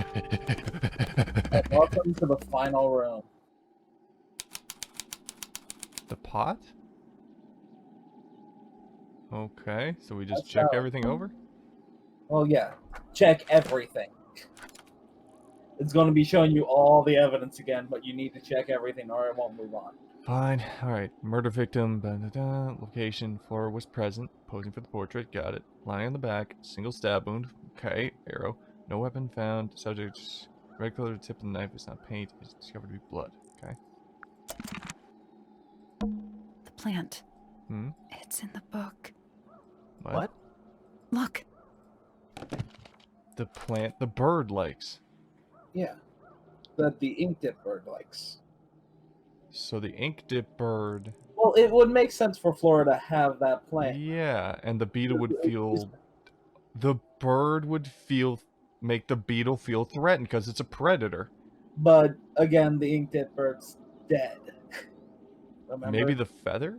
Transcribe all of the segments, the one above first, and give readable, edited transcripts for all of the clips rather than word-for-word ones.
And welcome to the final room. The pot? Okay, so we just That's check how- everything over? Well, yeah. Check everything. It's going to be showing you all the evidence again, but you need to check everything or it won't move on. Fine. Alright. Murder victim. Location. Flora was present. Posing for the portrait. Got it. Lying on the back. Single stab wound. Okay. Arrow. No weapon found. Subject. Red colored tip of the knife is not paint. It's discovered to be blood. Okay. The plant. Hmm? It's in the book. What? Look. The plant the bird likes. Yeah. That the ink dip bird likes. So the ink dip bird. Well, it would make sense for Flora to have that plant. Yeah, and the beetle would feel. The bird would feel. Make the beetle feel threatened because it's a predator. But again, the ink dip bird's dead. Remember? Maybe the feather?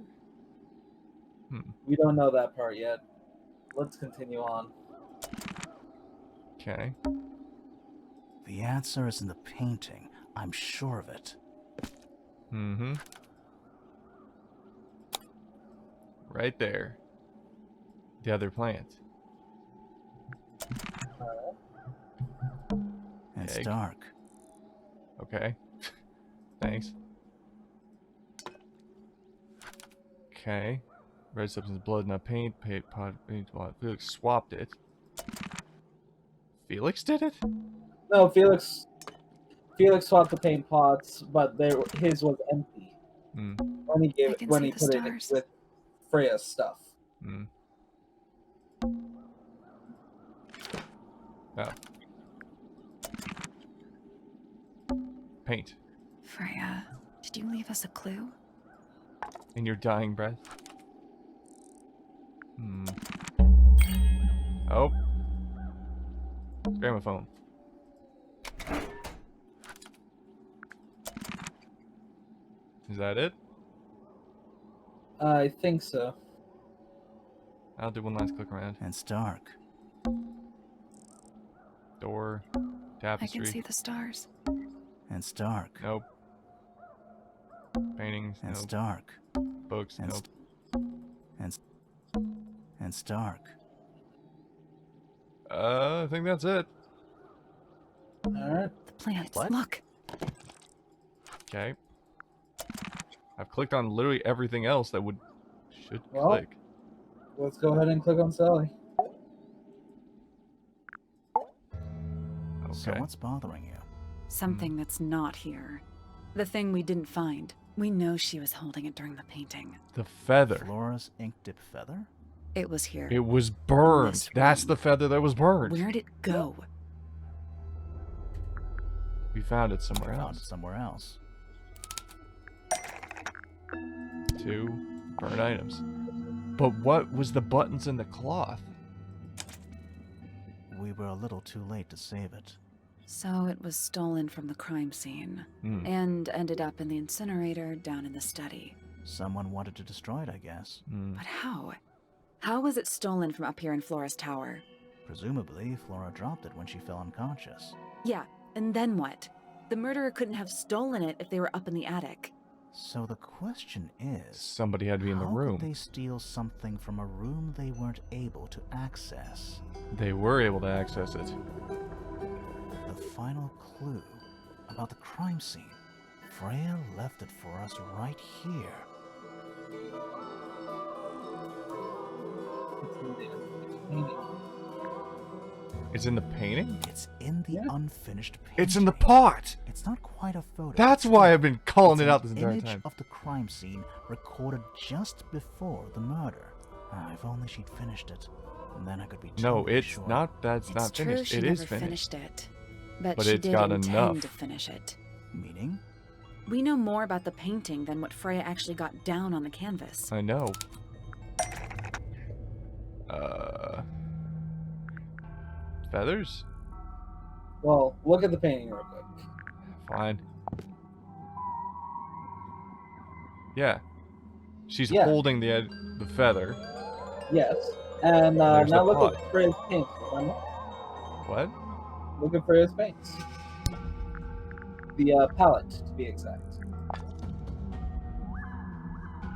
We don't know that part yet. Let's continue on. Okay. The answer is in the painting. I'm sure of it. Mm-hmm. Right there. The other plant. It's Egg. dark. Okay. Thanks. Okay. Red substance, blood, not paint. Paint, pot, paint, pot. Felix swapped it. Felix did it? No, Felix swapped the paint pots, but his was empty Hmm. when he gave I it can when see he the put stars. it with Freya's stuff. Hmm. Oh. Paint. Freya, did you leave us a clue? In your dying breath. Hmm. Oh. Gramophone. Is that it? I think so. I'll do one last click around. It's dark. Door. I Tapestry. can see the stars. It's dark. Nope. Paintings. It's Nope. dark. Books. It's Nope. It's dark. I think that's it. All right. The plants. What? Look. Okay. I've clicked on literally everything else that should Well, click. Let's go ahead and click on Sally. Okay. So what's bothering you? Something that's not here. The thing we didn't find. We know she was holding it during the painting. The feather. Flora's ink dip feather? It was here. It was burned. This That's room. the feather that was burned. Where'd it go? We found it somewhere Found it else. somewhere else. 2 burned items. But what was the buttons in the cloth? We were a little too late to save it. So it was stolen from the crime scene. Hmm. And ended up in the incinerator down in the study. Someone wanted to destroy it, I guess. Hmm. But how? How was it stolen from up here in Flora's tower? Presumably, Flora dropped it when she fell unconscious. Yeah, and then what? The murderer couldn't have stolen it if they were up in the attic. So the question is... Somebody had to be in the how room. could they steal something from a room they weren't able to access? They were able to access it. The final clue about the crime scene. Freya left it for us right here. It's in the painting? It's in the Yeah. unfinished painting. It's in the pot! It's not quite a photo. That's why I've been calling It's it out this an entire image time. of the crime scene recorded just before the murder. If only she'd finished it. And then I could be No, totally it's sure. not. That's It's not true finished. she It never is finished. it. But But she it's did got intend enough. to finish it. Meaning? We know more about the painting than what Freya actually got down on the canvas. I know. Feathers? Well, look at the painting real quick. Fine. Yeah. She's Yeah. holding the feather. Yes. And There's now the look pot. at Freya's paint. Remember? What? Look at Freya's paints. The palette, to be exact.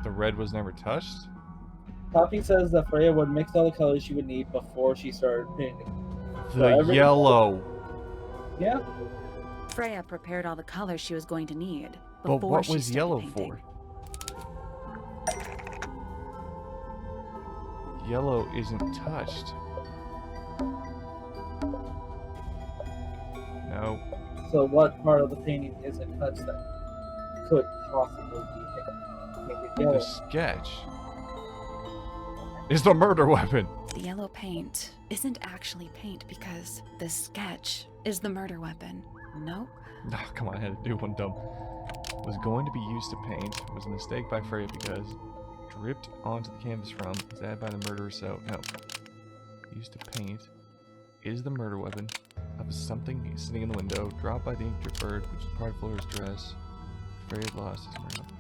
The red was never touched? Poppy says that Freya would mix all the colors she would need before she started painting. The yellow. Yeah. Freya prepared all the colors she was going to need But before what she was started yellow painting. for? Yellow isn't touched. No. So what part of the painting isn't touched that could possibly be painted The yellow? sketch is the murder weapon. The yellow paint isn't actually paint because the sketch is the murder weapon. Nope. No, come on, I had to do one dumb. Was going to be used to paint. Was a mistake by Freya because dripped onto the canvas from was added by the murderer. So no. Used to paint is the murder weapon of something sitting in the window. Dropped by the ink drip bird, which is part of Flora's dress. Freya had lost his murder weapon.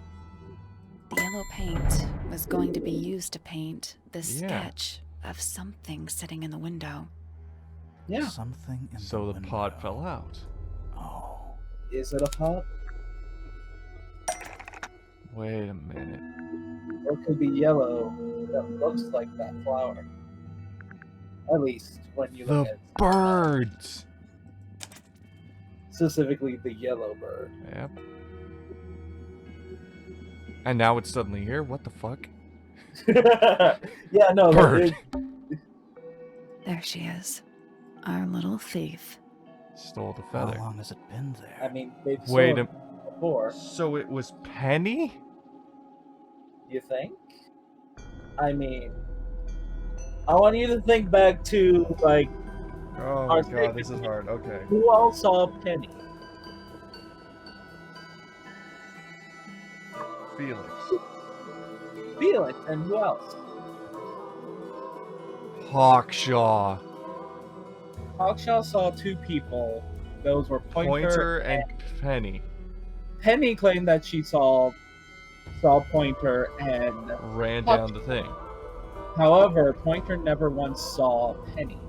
The yellow paint was going to be used to paint the Yeah. sketch of something sitting in the window. Yeah. Something in So the window. pot fell out. Oh. Is it a pot? Wait a minute. Or it could be yellow that looks like that flower. At least when you look The at birds. specifically the yellow bird. Yep. And now it's suddenly here. What the fuck? Yeah, no. Bird. There she is. Our little thief. Stole the How feather. long has it been there? I mean, they've Wait sold a- before. So it was Penny? You think? I mean, I want you to think back to like Oh my god, this is hard. Okay. who all saw Penny. Felix. Felix, and who else? Hawkshaw. Hawkshaw saw two people. Those were Pointer and Penny. Penny claimed that she saw Pointer, and Ran down the thing. however, Pointer never once saw Penny.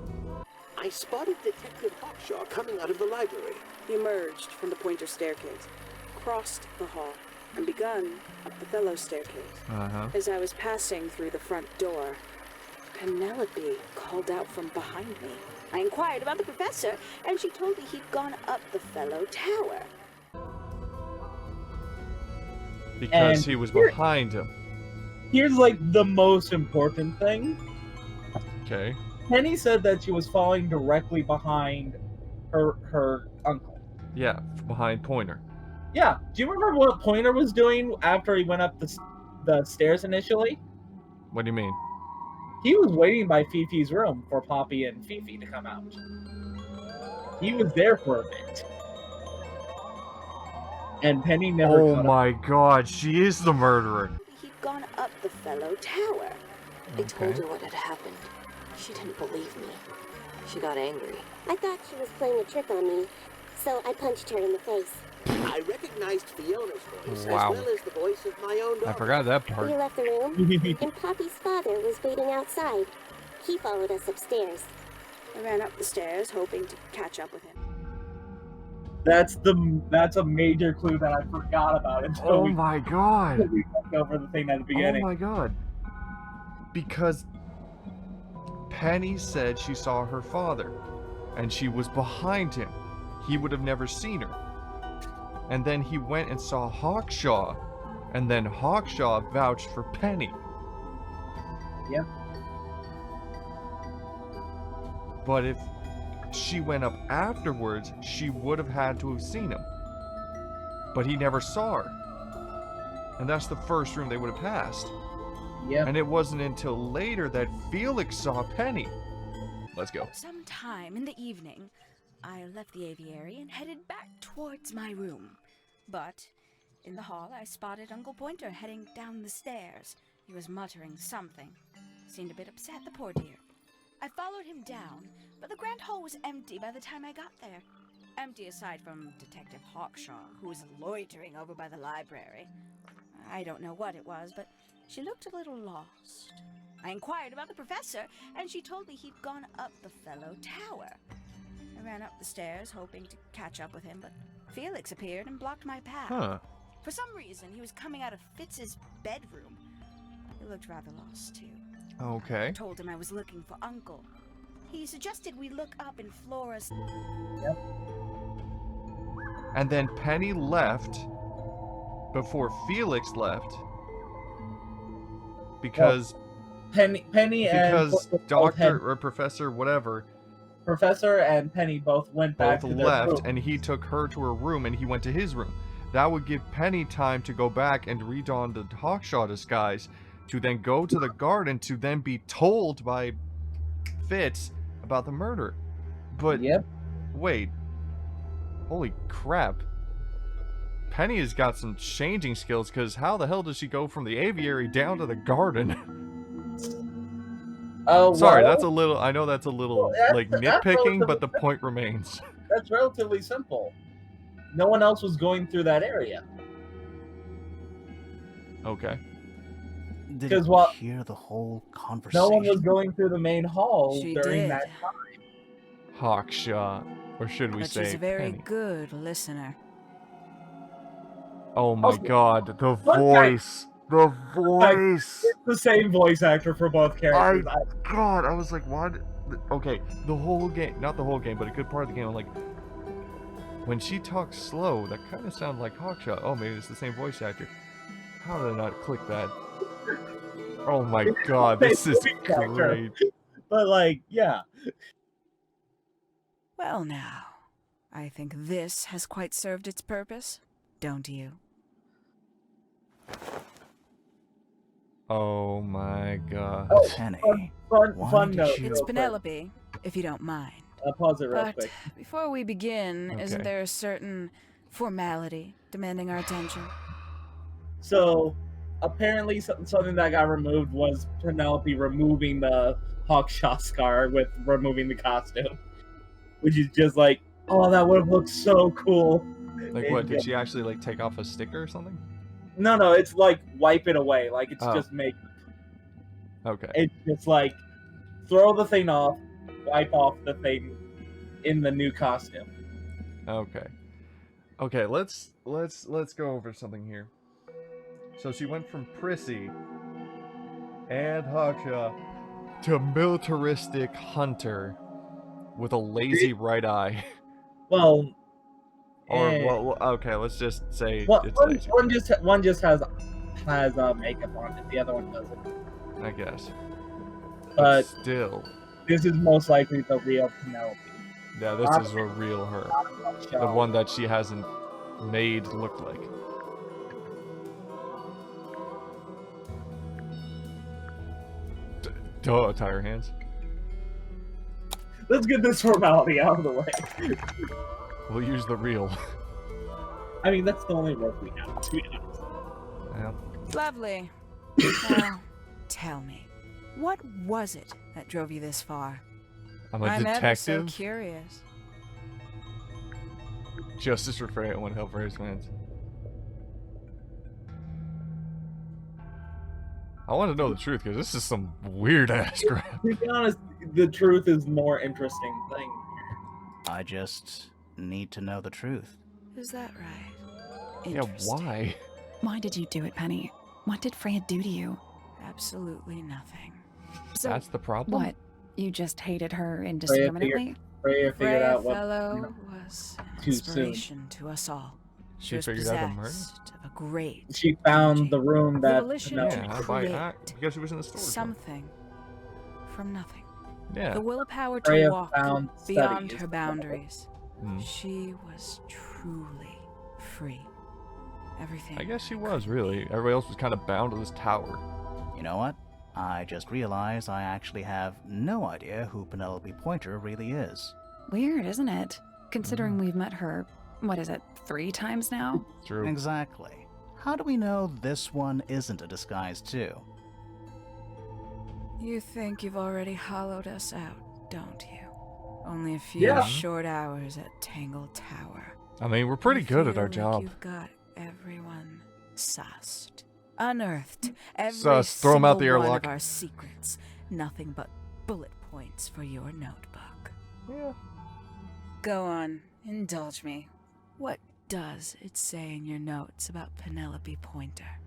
I spotted Detective Hawkshaw coming out of the library. He emerged from the Pointer staircase, crossed the hall, and begun up the fellow staircase. Uh-huh. As I was passing through the front door, Penelope called out from behind me. I inquired about the professor, and she told me he'd gone up the fellow tower. Because And he was here- behind him. Here's like the most important thing. Okay. Penny said that she was falling directly behind her uncle. Yeah, behind Pointer. Yeah. Do you remember what Pointer was doing after he went up the stairs initially? What do you mean? He was waiting by Fifi's room for Poppy and Fifi to come out. He was there for a bit. And Penny never Oh caught up. my god, she is the murderer. He'd gone up the fellow tower. I told Okay. her what had happened. She didn't believe me. She got angry. I thought she was playing a trick on me, so I punched her in the face. I recognized Fiona's voice Wow. as well as the voice of my own daughter. I forgot that We part. left the room, and Poppy's father was waiting outside. He followed us upstairs. I ran up the stairs, hoping to catch up with him. That's a major clue that I forgot about until Oh we my god. went over the thing at the Oh beginning. my god. Because Penny said she saw her father, and she was behind him. He would have never seen her. And then he went and saw Hawkshaw, and then Hawkshaw vouched for Penny. Yep. But if she went up afterwards, she would have had to have seen him. But he never saw her. And that's the first room they would have passed. Yep. And it wasn't until later that Felix saw Penny. Let's go. Sometime in the evening, I left the aviary and headed back towards my room. But in the hall, I spotted Uncle Pointer heading down the stairs. He was muttering something. Seemed a bit upset, the poor dear. I followed him down, but the grand hall was empty by the time I got there. Empty aside from Detective Hawkshaw, who was loitering over by the library. I don't know what it was, but she looked a little lost. I inquired about the professor, and she told me he'd gone up the fellow tower. I ran up the stairs hoping to catch up with him, but Felix appeared and blocked my path. Huh. For some reason, he was coming out of Fitz's bedroom. He looked rather lost, too. Okay. I told him I was looking for Uncle. He suggested we look up in Flora's... And then Penny left before Felix left because Penny because and Doctor or Professor whatever Professor and Penny both went back both to their left, room. and he took her to her room and he went to his room. That would give Penny time to go back and redon the Hawkshaw disguise, to then go to the garden, to then be told by Fitz about the murder. But Yep. wait, holy crap. Penny has got some changing skills, because how the hell does she go from the aviary down to the garden? Oh, Sorry, well, that's a little, I know that's a little, Well, like, that's nitpicking, but the relatively- point remains. that's relatively simple. No one else was going through that area. Okay. Did 'Cause you what- hear the whole conversation? No one was going through the main hall She during did. that time. Hawkshaw. Or should we But say she's a very Penny? good listener. Oh my Also- god, the What voice! The voice! It's the same voice actor for both characters. God, I was like, what? Okay, the whole game, not the whole game, but a good part of the game, I'm like, when she talks slow, that kind of sounded like Hawkshaw. Oh, maybe it's the same voice actor. How did I not click that? Oh my god, this is Voice actor. great. But, like, yeah. Well, now, I think this has quite served its purpose, don't you? Oh my god. Oh, Penny. Fun Why did note. you- It's real quick. Penelope, if you don't mind. I'll pause it real But quick. before we begin, isn't Okay. there a certain formality demanding our attention? So, apparently, something that got removed was Penelope removing the Hawkshaw scar with removing the costume, which is just like, oh, that would have looked so cool. Like what, did she actually like take off a sticker or something? No, it's like wipe it away. Like it's Oh. just make. Okay. It's just like throw the thing off, wipe off the thing in the new costume. Okay. Okay, let's go over something here. So she went from prissy and Hawkshaw to militaristic hunter with a lazy right eye. Well, Or eh, well, okay, let's just say well, it's one, lazy. one just has makeup on it. The other one doesn't. I guess. But still, this is most likely the real Penelope. yeah, this is a real her. The Hawkshaw. one that she hasn't made look like. Duh, tie her hands. Let's get this formality out of the way. We'll use the real. I mean, that's the only rope we have, to be honest. Yeah. Lovely. Now, tell me, what was it that drove you this far? I'm a I'm ever so detective. curious. Justice for Freya, I want to help Freya's fans. I want to know the truth because this is some weird ass crap. To be honest, the truth is the more interesting thing. I just need to know the truth. Is that right? Yeah, Interesting. why? Why did you do it, Penny? What did Freya do to you? Absolutely nothing. So, That's the problem. what? You just hated her figured- indiscriminately? Freya figured Freya out what. fellow was an Too soon. inspiration to us all. She was figured out the murder? possessed of a great She found the room that. volition Penelope- to Yeah, create because she was in the store. something from nothing. Yeah. The willpower to Freya walk found beyond studies. her boundaries. Mm. She was truly free. Everything. I guess she was really. Everybody else was kind of bound to this tower. You know what? I just realized I actually have no idea who Penelope Pointer really is. Weird, isn't it? Considering we've met her, what is it, 3 times now? True. Exactly. How do we know this one isn't a disguise too? You think you've already hollowed us out, don't you? Only a few Yeah. short hours at Tangle Tower. I mean, we're pretty You good at feel our like job. You've got everyone sussed, unearthed every Sus, throw 'em out the single one airlock. of our secrets. Nothing but bullet points for your notebook. Yeah. Go on, indulge me. What does it say in your notes about Penelope Pointer?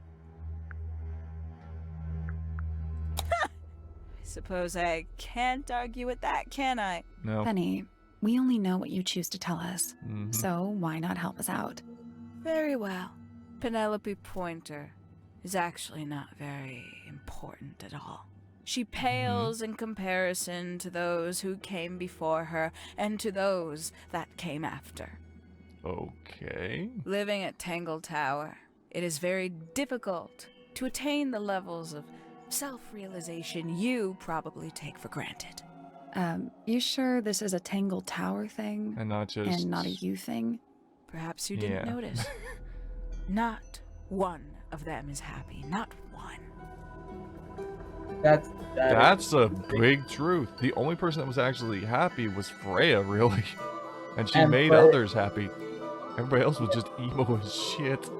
I suppose I can't argue with that, can I? No. Penny, we only know what you choose to tell us, Mhm. so why not help us out? Very well. Penelope Pointer is actually not very important at all. She pales in comparison to those who came before her and to those that came after. Okay. Living at Tangle Tower, it is very difficult to attain the levels of self-realization you probably take for granted. You sure this is a Tangle Tower thing? And not just... And not a you thing? Perhaps you didn't Yeah. notice. Not one of them is happy. Not one. That's a big truth. The only person that was actually happy was Freya, really. And she made Freya- others happy. Everybody else was just emo as shit.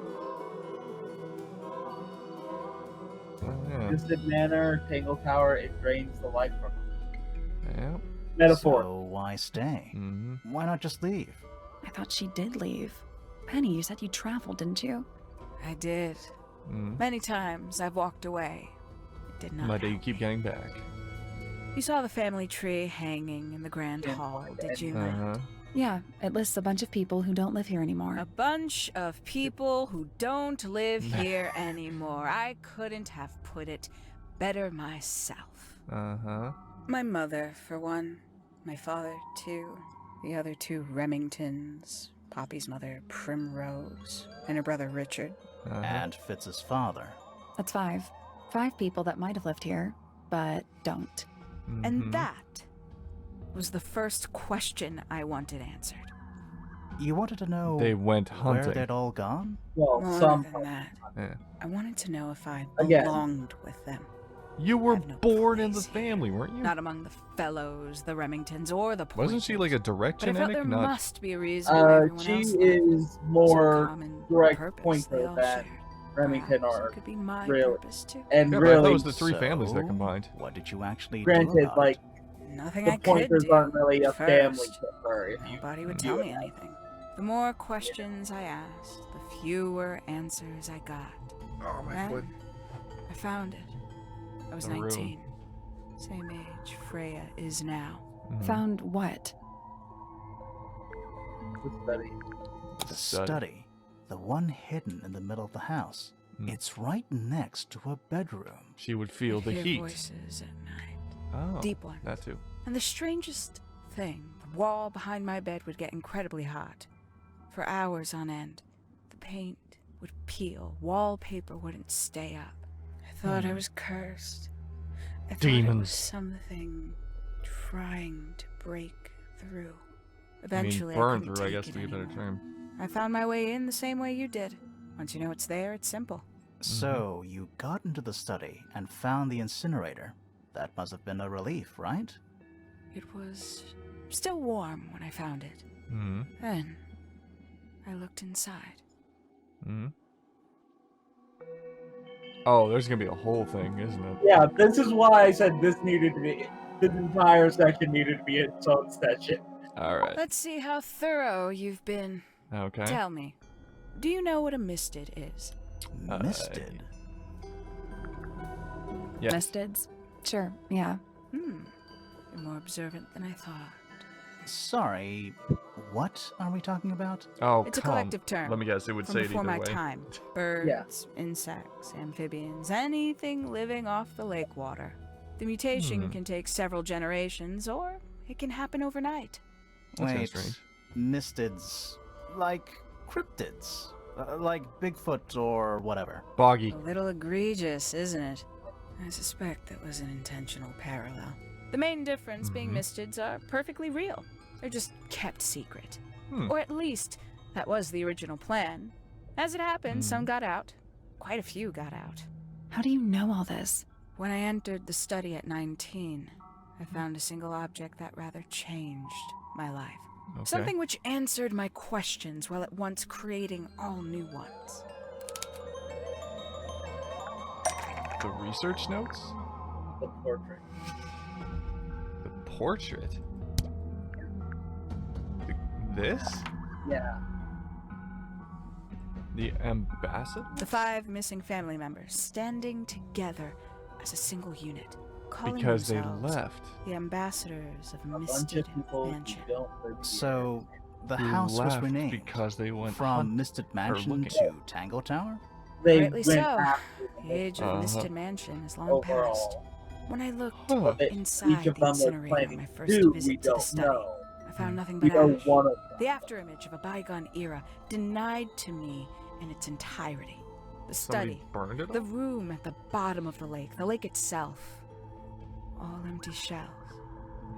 Oh, yeah. Twisted Manor, Tangle Tower, it drains the life from them. Yeah. Metaphor. So why stay? Mm-hmm. Why not just leave? I thought she did leave. Penny, you said you traveled, didn't you? I did. Mm-hmm. Many times I've walked away. It did not But you help keep me. getting back. You saw the family tree hanging in the grand hall, did you, Matt? Uh-huh. Yeah, it lists a bunch of people who don't live here anymore. A bunch of people who don't live here anymore. I couldn't have put it better myself. Uh-huh. My mother, for one. My father, too. The other two Remingtons. Poppy's mother, Primrose. And her brother, Richard. Uh-huh. And Fitz's father. That's 5. 5 people that might have lived here, but don't. Mhm. And that was the first question I wanted answered. You wanted to know They went where hunting. they'd all gone? Well, More some. than that, Yeah. I wanted to know if I Again. belonged with them. You were I've no born in the place here. family, weren't you? Not among the fellows, the Remingtons, or the Pointers. Wasn't she like a direct But I felt there genetic? Not... must be a reason why everyone She else left. is more Some common direct purpose they pointer all than shared. Remington Perhaps are. it could be my really. purpose too. And Yeah, but I thought it really, was the 3 families that So, combined. What did you actually do granted, about like, it? Nothing the I could pointers do. aren't really a family First, to her. If you Nobody would do tell it. me anything. The more questions I asked, the fewer answers I got. Oh, Then, I found it. I was The room. 19. Same age Freya is now. Mhm. Found what? The study. The study. The one hidden in the middle of the house. Mm. It's right next to a bedroom. She would feel I'd the hear heat. voices at night. Oh, Deep ones. that too. And the strangest thing, the wall behind my bed would get incredibly hot. For hours on end, the paint would peel, wallpaper wouldn't stay up. I thought I was cursed. I thought it was Demons. something trying to break through. Eventually, I mean, burn couldn't through, I take guess, it to be a better anymore. term. I found my way in the same way you did. Once you know it's there, it's simple. So, you got into the study and found the incinerator. That must have been a relief, right? It was still warm when I found it. Mm-hmm. Then, I looked inside. Mm-hmm. Oh, there's gonna be a whole thing, isn't it? Yeah, this is why I said this needed to be. This entire section needed to be its own session. Alright. Let's see how thorough you've been. Okay. Tell me, do you know what a misted is? Misted. Yes. Mistids? Sure, yeah. You're more observant than I thought. Sorry, what are we talking about? Oh, It's a come. collective term. Let me guess, it would From say it before either my way. time. Birds, insects, amphibians, anything living off the lake water. The mutation can take several generations, or it can happen overnight. That's kinda Wait, strange. mistids, like cryptids, like Bigfoot or whatever. Boggy. A little egregious, isn't it? I suspect that was an intentional parallel. The main difference being mistids are perfectly real. They're just kept secret. Or at least, that was the original plan. As it happened, some got out. Quite a few got out. How do you know all this? When I entered the study at 19, I found a single object that rather changed my life. Okay. Something which answered my questions while at once creating all new ones. The research notes? The portrait. The portrait? This? Yeah. The ambassador? The 5 missing family members standing together as a single unit, calling Because they themselves left. the ambassadors of A bunch Misted of people who Mansion. don't live here. So, the Who house was left renamed because they went from Misted Mansion looking. to Tangle Tower? They Rightly went so. after The age of Uh-huh. Misted Mansion is long past. overall. When I looked Huh. inside Each of the them was incinerator on planning my to first do, we visit to the don't study, know. I found nothing We but know ash. one of them. The afterimage of a bygone era, denied to me in its entirety. The Somebody study, burned it the all? room at the bottom of the lake itself, all empty shells.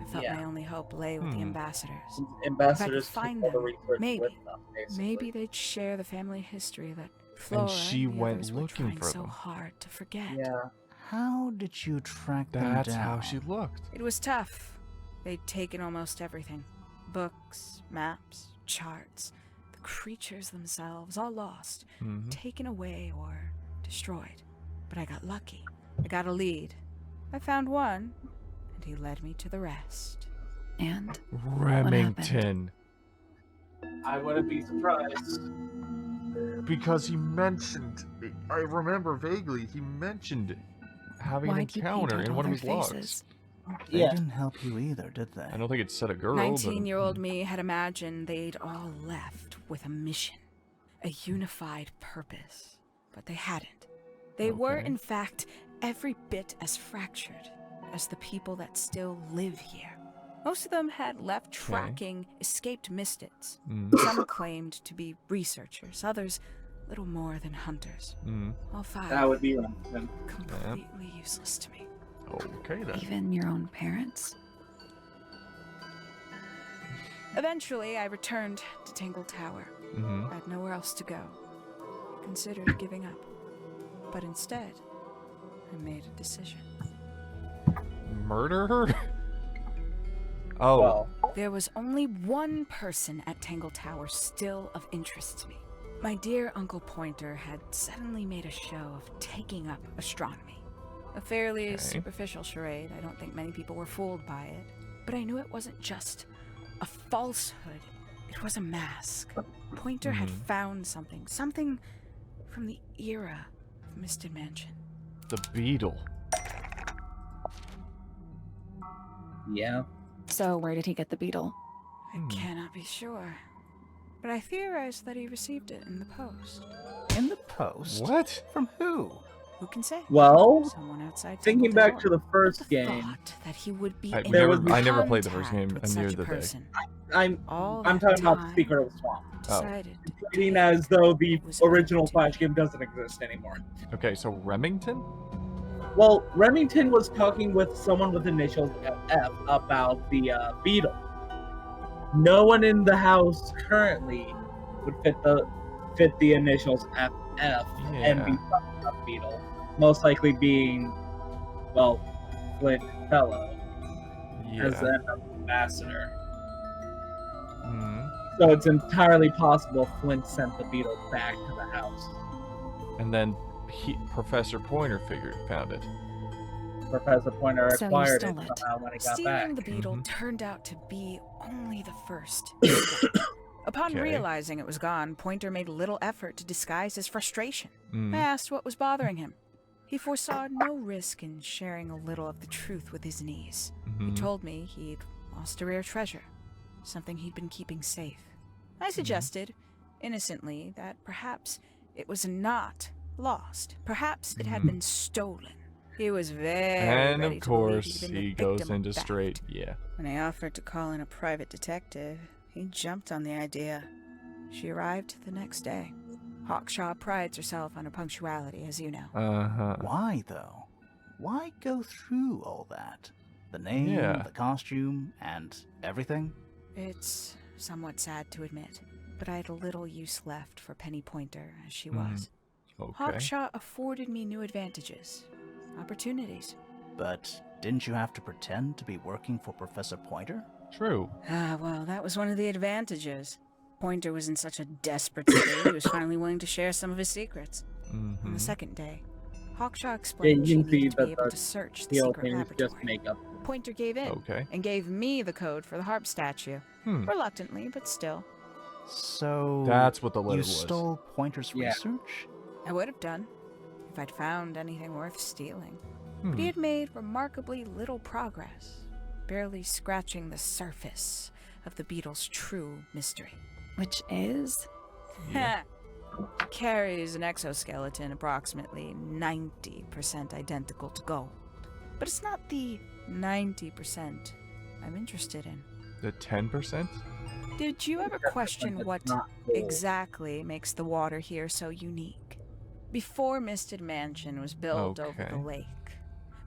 I felt Yeah. my only hope lay with the Hmm. ambassadors. Ambassadors took find all the them, research maybe- with them, basically. Maybe they'd share the family history that Flora she and the went others were looking trying for so them. hard to forget. Yeah. How did you track them That's down? how she looked. It was tough. They'd taken almost everything. Books, maps, charts, the creatures themselves, all lost, Mhm. taken away or destroyed. But I got lucky. I got a lead. I found one, and he led me to the rest. And Remington. I wouldn't be surprised. Because he mentioned, I remember vaguely, he mentioned having an why'd you paint encounter out in all one of their his logs. faces? They Yeah. didn't help you either, did they? I don't think it said a girl, 19-year-old but... me had imagined they'd all left with a mission, a unified purpose. But they hadn't. They were, Okay. in fact, every bit as fractured as the people that still live here. Most of them had left tracking escaped mystics. Mm. Some claimed to be researchers, others little more than hunters. Mm. All 5 That would be Remington. completely useless to me. Okay then. Even your own parents? Eventually, I returned to Tangle Tower. Mm-hmm. I had nowhere else to go. I considered giving up. But instead, I made a decision. Murder her? Oh. Well, There was only one person at Tangle Tower still of interest to me. My dear Uncle Pointer had suddenly made a show of taking up astronomy. A fairly Okay. superficial charade. I don't think many people were fooled by it. But I knew it wasn't just a falsehood. It was a mask. Pointer had found something. Something from the era of Misted Mansion. The Beetle. yeah. So where did he get the beetle? I cannot be sure. But I theorized that he received it in the post. In the post? What? From who? Who can say? Well, Someone outside. thinking Tangle back to Tower. the first The game, thought that he would be I in never played the first contact game, with and neither such a did they. person. I'm All I'm that talking about the time, Secret of the Swamp. Decided to Treating take as though the what was original owed to Flash me. game doesn't exist anymore. Okay, so Remington? Well, Remington was talking with someone with initials F about the Beetle. No one in the house currently would fit the initials FF and be Yeah. talking about Beetle. Most likely being, well, Flint Fellow as Yeah. an ambassador. Mhm. So it's entirely possible Flint sent the Beetle back to the house. And then Professor Pointer found it. Professor Pointer So you acquired stole it it. somehow when he got Stealing back. the beetle Mhm. turned out to be only the first. Upon Okay. realizing it was gone, Pointer made little effort to disguise his frustration. Mm. I asked what was bothering him. He foresaw no risk in sharing a little of the truth with his niece. He Mhm. told me he'd lost a rare treasure, something he'd been keeping safe. I suggested, innocently, that perhaps it was not lost. Perhaps it had Mhm. been stolen. He was very And ready of to believe course, he'd been the he goes victim of into theft. straight, yeah. When I offered to call in a private detective, he jumped on the idea. She arrived the next day. Hawkshaw prides herself on her punctuality, as you know. Uh-huh. Why, though? Why go through all that? The name, Yeah. the costume, and everything? It's somewhat sad to admit, but I had little use left for Penny Pointer as she Mhm. was. Okay. Hawkshaw afforded me new advantages, opportunities. But didn't you have to pretend to be working for Professor Pointer? True. Ah, well, that was one of the advantages. Pointer was in such a desperate state, he was finally willing to share some of his secrets. On Mhm. the second day, Hawkshaw Yeah, explained you she can see needed to be that able the to search the Steel secret thing is just laboratory. makeup Pointer gave in Okay. and gave me the code for the harp statue. Reluctantly, but still. So That's what the letter you was. stole Pointer's Yeah. research? I would have done if I'd found anything worth stealing. But Hmm. he had made remarkably little progress, barely scratching the surface of the Beetle's true mystery. Which is? Yeah. Carries an exoskeleton approximately 90% identical to gold. But it's not the 90% I'm interested in. The 10%? Did you ever question what not gold. exactly makes the water here so unique? Before Misted Mansion was built over the Okay. lake,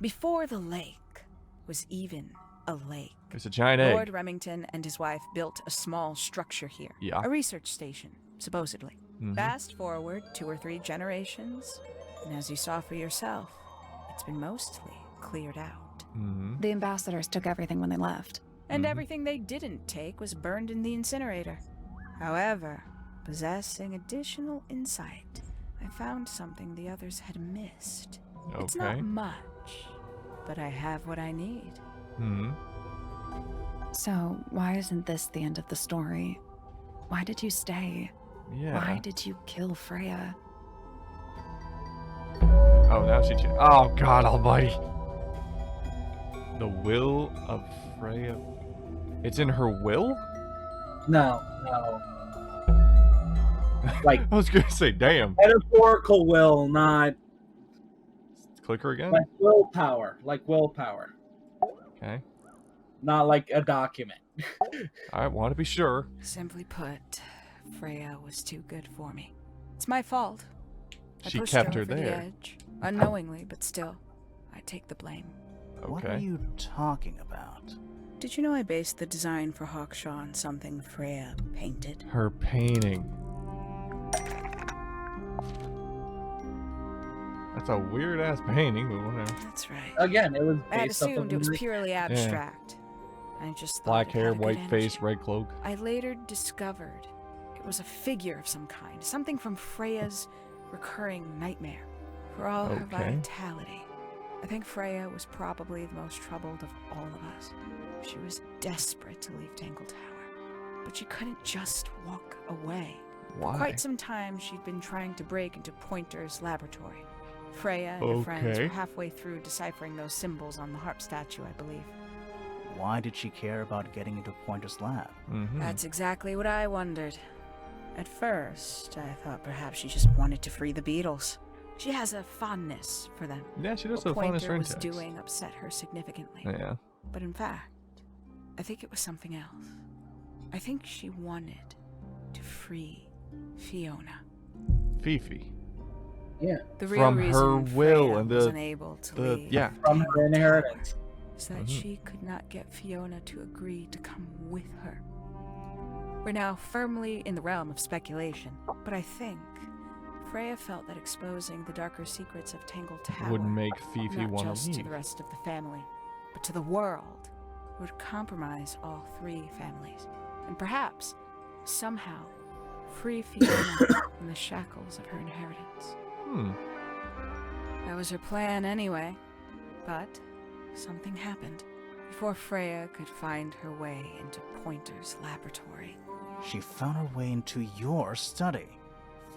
before the lake was even a lake, It's a giant egg. Lord Remington and his wife built a small structure here. Yeah. A research station, supposedly. Mhm. Fast forward 2 or 3 generations, and as you saw for yourself, it's been mostly cleared out. Mhm. The ambassadors took everything when they left. And Mhm. everything they didn't take was burned in the incinerator. However, possessing additional insight, I found something the others had missed. It's Okay. not much, but I have what I need. Hmm. So, why isn't this the end of the story? Why did you stay? Yeah. Why did you kill Freya? Oh, now she. Oh God Almighty. The will of Freya. It's in her will. No. Like I was gonna say, damn. metaphorical will, not Click her again. like willpower. Like willpower, Okay. not like a document. I want to be sure. Simply put, Freya was too good for me. It's my fault. I She pushed kept her over the there. edge, unknowingly, but still, I take the blame. What are Okay. you talking about? Did you know I based the design for Hawkshaw on something Freya painted? Her painting. That's a weird ass painting, but whatever. That's right. Again, it was I had based off assumed it of was the- purely abstract. I just thought Black it hair, had a good white face, energy. red cloak. I later discovered it was a figure of some kind, something from Freya's recurring nightmare. For all her Okay. vitality, I think Freya was probably the most troubled of all of us. She was desperate to leave Tangle Tower, but she couldn't just walk away. Why? For quite some time, she'd been trying to break into Pointer's laboratory. Freya and her friends Okay. were halfway through deciphering those symbols on the harp statue, I believe. Why did she care about getting into Pointer's lab? Mm-hmm. That's exactly what I wondered. At first, I thought perhaps she just wanted to free the Beetles. She has a fondness for them. Yeah, she does What have fun as Pointer was syntax. doing upset her significantly. Yeah. But in fact, I think it was something else. I think she wanted to free Fiona. Fifi. Yeah, The real From reason her will Freya and was the- unable to the- leave yeah. from Tangle her inheritance. Tower is that Mhm. she could not get Fiona to agree to come with her. We're now firmly in the realm of speculation, but I think Freya felt that exposing the darker secrets of Tangle Tower Wouldn't make Fifi not want just to to leave. the rest of the family, but to the world, would compromise all 3 families, and perhaps, somehow, free Fiona from the shackles of her inheritance. Hmm. That was her plan anyway, but something happened. Before Freya could find her way into Pointer's laboratory. She found her way into your study,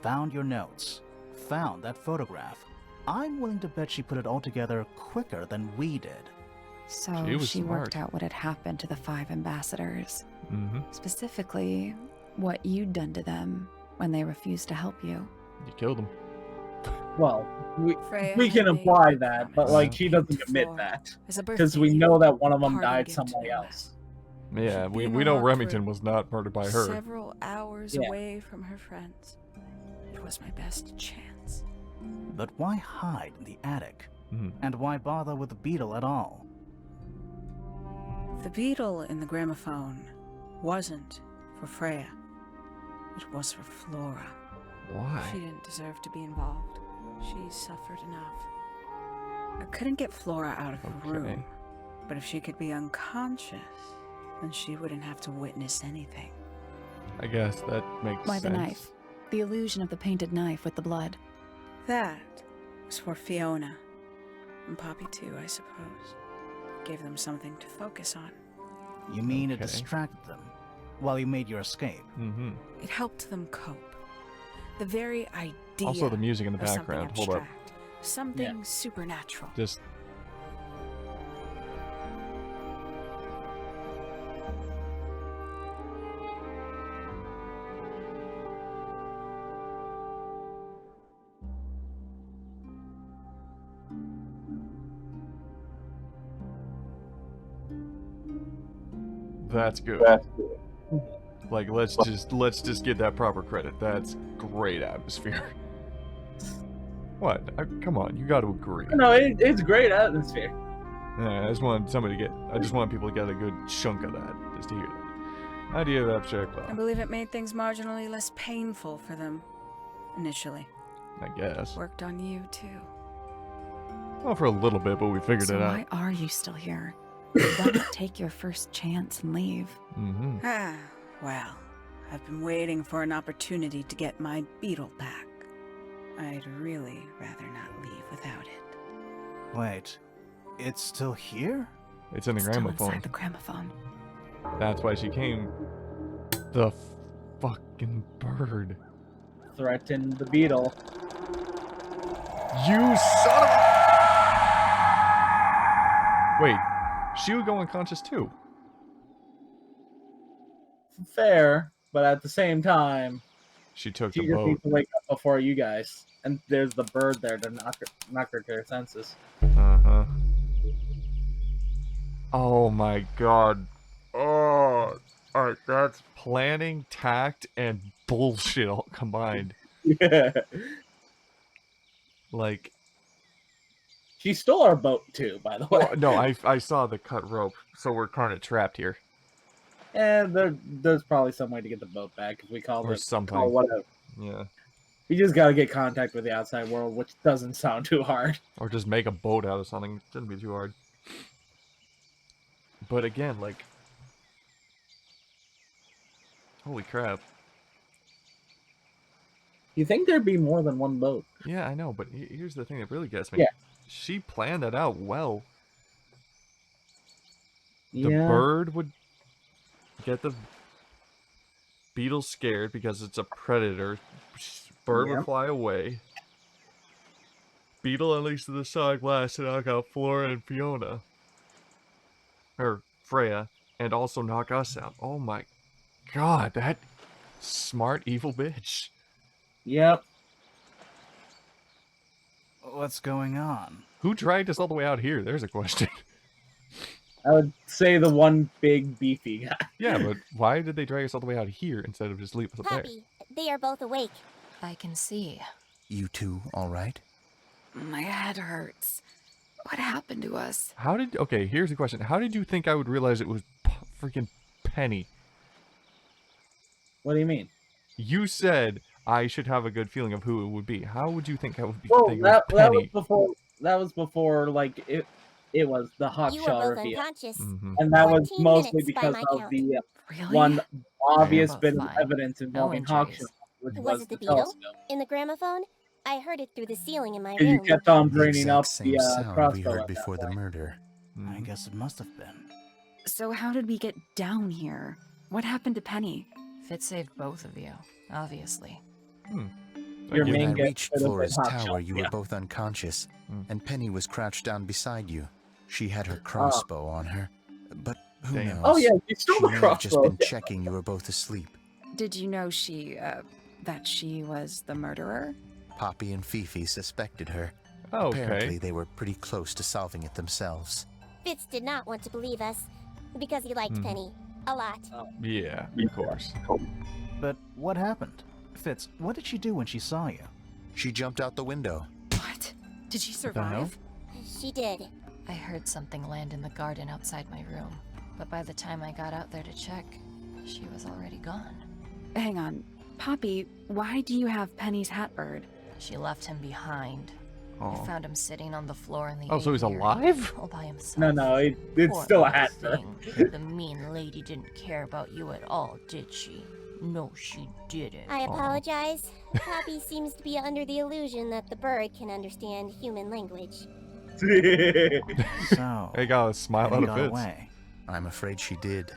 found your notes, found that photograph. I'm willing to bet she put it all together quicker than we did. So She was she worked smart. out what had happened to the 5 ambassadors. Mm-hmm. Specifically, what you'd done to them when they refused to help you. You killed him. Well, Freya we had can made imply a that, but promise like she doesn't to admit Flora that as a because we birthday know that one of them parting died gift somewhere no else. Yeah, She'd we been know awkward Remington was not murdered by her. Several hours Yeah. away from her friends. It was my best chance. But why hide in the attic? Mhm. And why bother with the Beetle at all? The beetle in the gramophone wasn't for Freya. It was for Flora. Why? She didn't deserve to be involved. She suffered enough. I couldn't get Flora out of her Okay. room, but if she could be unconscious, then she wouldn't have to witness anything. I guess that makes Why sense. the knife? The illusion of the painted knife with the blood. That was for Fiona. And Poppy too, I suppose. gave them something to focus on. You mean it Okay. distracted them while you made your escape? Mm-hmm. It helped them cope. The very idea Also, the music in the of something background. Hold up. abstract, something supernatural. Just. That's good. Like, let's just give that proper credit. That's great atmosphere. What? Come on, you got to agree. No, it's great atmosphere. Yeah, I just want people to get a good chunk of that, just to hear that. Idea of abstract I law, believe it made things marginally less painful for them initially. I guess. Worked on you too. Well, for a little bit, but we figured So it out. why are you still here? Why not take your first chance and leave? Mm-hmm. Ah, well, I've been waiting for an opportunity to get my Beetle back. I'd really rather not leave without it. Wait, it's still here? It's in the Still gramophone. inside the gramophone. That's why she came. The fucking bird. Threatened the Beetle. You son of a... Wait, she would go unconscious too. Fair, but at the same time, She took she the just boat. needs to wake up before you guys. And there's the bird there to knock her to her senses. Uh-huh. Oh my god. Oh, alright, that's planning, tact, and bullshit all combined. Yeah. Like, She stole our boat too, by the way. well, no, I saw the cut rope, so we're kind of trapped here. And there's probably some way to get the boat back if we call Or it something. call whatever. Yeah. We just gotta get contact with the outside world, which doesn't sound too hard. Or just make a boat out of something. It shouldn't be too hard. But again, like... Holy crap. You think there'd be more than one boat? Yeah, I know, but here's the thing that really gets me. Yeah. She planned that out well. The Yeah. bird would get the beetle scared because it's a predator. Bird Yeah. would fly away. Beetle unleashed to the side blast to knock out Flora and Fiona. Or Freya. And also knock us out. Oh my god, that smart evil bitch. Yep. What's going on? Who dragged us all the way out here? There's a question. I would say the one big beefy guy. Yeah, but why did they drag us all the way out here instead of just leave us up there? Poppy, they are both awake. I can see. You two all right? My head hurts. What happened to us? How did... Okay, here's the question. How did you think I would realize it was freaking Penny? What do you mean? You said I should have a good feeling of who it would be. How would you think I would be? Well, Think it that was was Penny? before. That was before, like it was the hot You shell were both reveal, unconscious. Mhm. and that was 14 mostly minutes by because my of count. the Really? one obvious Well, bit of fine. evidence involving injuries. Hawkshell, which Was was it the the Beetle? telescope. In the gramophone, I heard it through the ceiling in my Because you room. kept on The bringing exact up same the sound we crossbow heard at that before the point. murder. I guess it must have been. So how did we get down here? What happened to Penny? Fit saved both of you, obviously. Your Thank you. main When I guess reached could have been Flora's Hawkshell, tower, you yeah. were both unconscious, Mm. and Penny was crouched down beside you. She had her crossbow on her, but who Damn. knows? Oh yeah, you stole She the may have just crossbow. been checking you were both asleep. Did you know that she was the murderer? Poppy and Fifi suspected her. Okay. Apparently, they were pretty close to solving it themselves. Fitz did not want to believe us because he liked Hmm. Penny a lot. Yeah, of course. But what happened? Fitz, what did she do when she saw you? She jumped out the window. What? Did she the hell? survive? She did. I heard something land in the garden outside my room, but by the time I got out there to check, she was already gone. Hang on. Poppy, why do you have Penny's hat bird? She left him behind. I Oh. found him sitting on the floor in the Oh, so he's aviary, alive? all by himself. No, it's Poor still a little hat. thing. The mean lady didn't care about you at all, did she? No, she didn't. I apologize. Poppy seems to be under the illusion that the bird can understand human language. So, They got a smile Penny out of got Fitz. away. I'm afraid she did.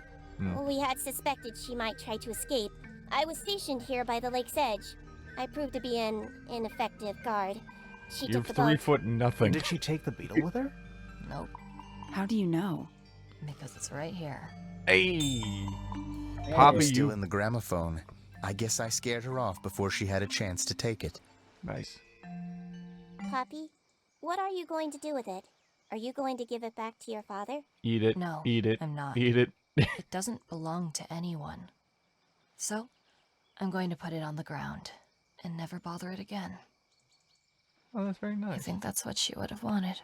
We had suspected she might try to escape. I was stationed here by the lake's edge. I proved to be an ineffective guard. She You're took the 3 boat. foot nothing. Did she take the beetle with her? Nope, How do you know? because it's right here. Hey! It Poppy, was still you... in the gramophone. I guess I scared her off before she had a chance to take it. Nice. Poppy, what are you going to do with it? Are you going to give it back to your father? Eat it. No, Eat it. I'm not. Eat it. It doesn't belong to anyone. So, I'm going to put it on the ground and never bother it again. Oh, that's very I nice. think that's what she would have wanted.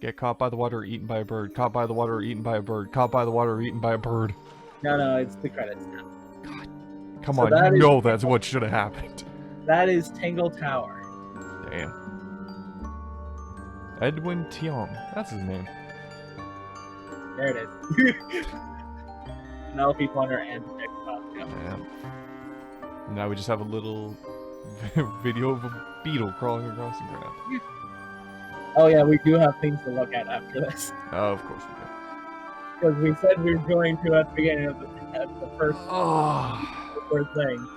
Get caught by the water or eaten by a bird. Caught by the water or eaten by a bird. Caught by the water or eaten by a bird. No, it's the credits now. Come So on, that you is- know that's what should have happened. That is Tangle Tower. Damn. Edwin Tiong. That's his name. There it is. Penelope Plunder and Dick costume. Yeah. Now we just have a little video of a beetle crawling across the ground. Oh yeah, we do have things to look at after this. Oh, of course we do. Because we said we were going to at the beginning of the first, Oh. the first thing.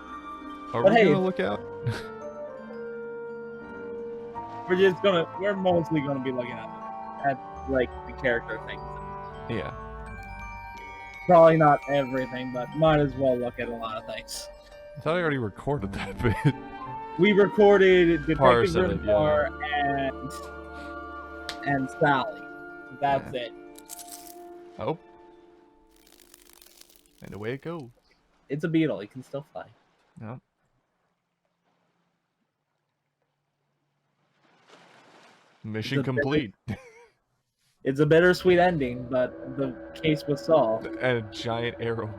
Are But we hey, gonna look out? we're mostly gonna be looking at like the character things. Yeah. Probably not everything, but might as well look at a lot of things. I thought I already recorded that bit. We recorded Parts Detective of it, yeah. Grimoire and Sally. That's it. Oh. And away it goes. It's a beetle. It can still fly. No. Mission It's a bit- complete. It's a bittersweet ending, but the case was solved. And a giant arrow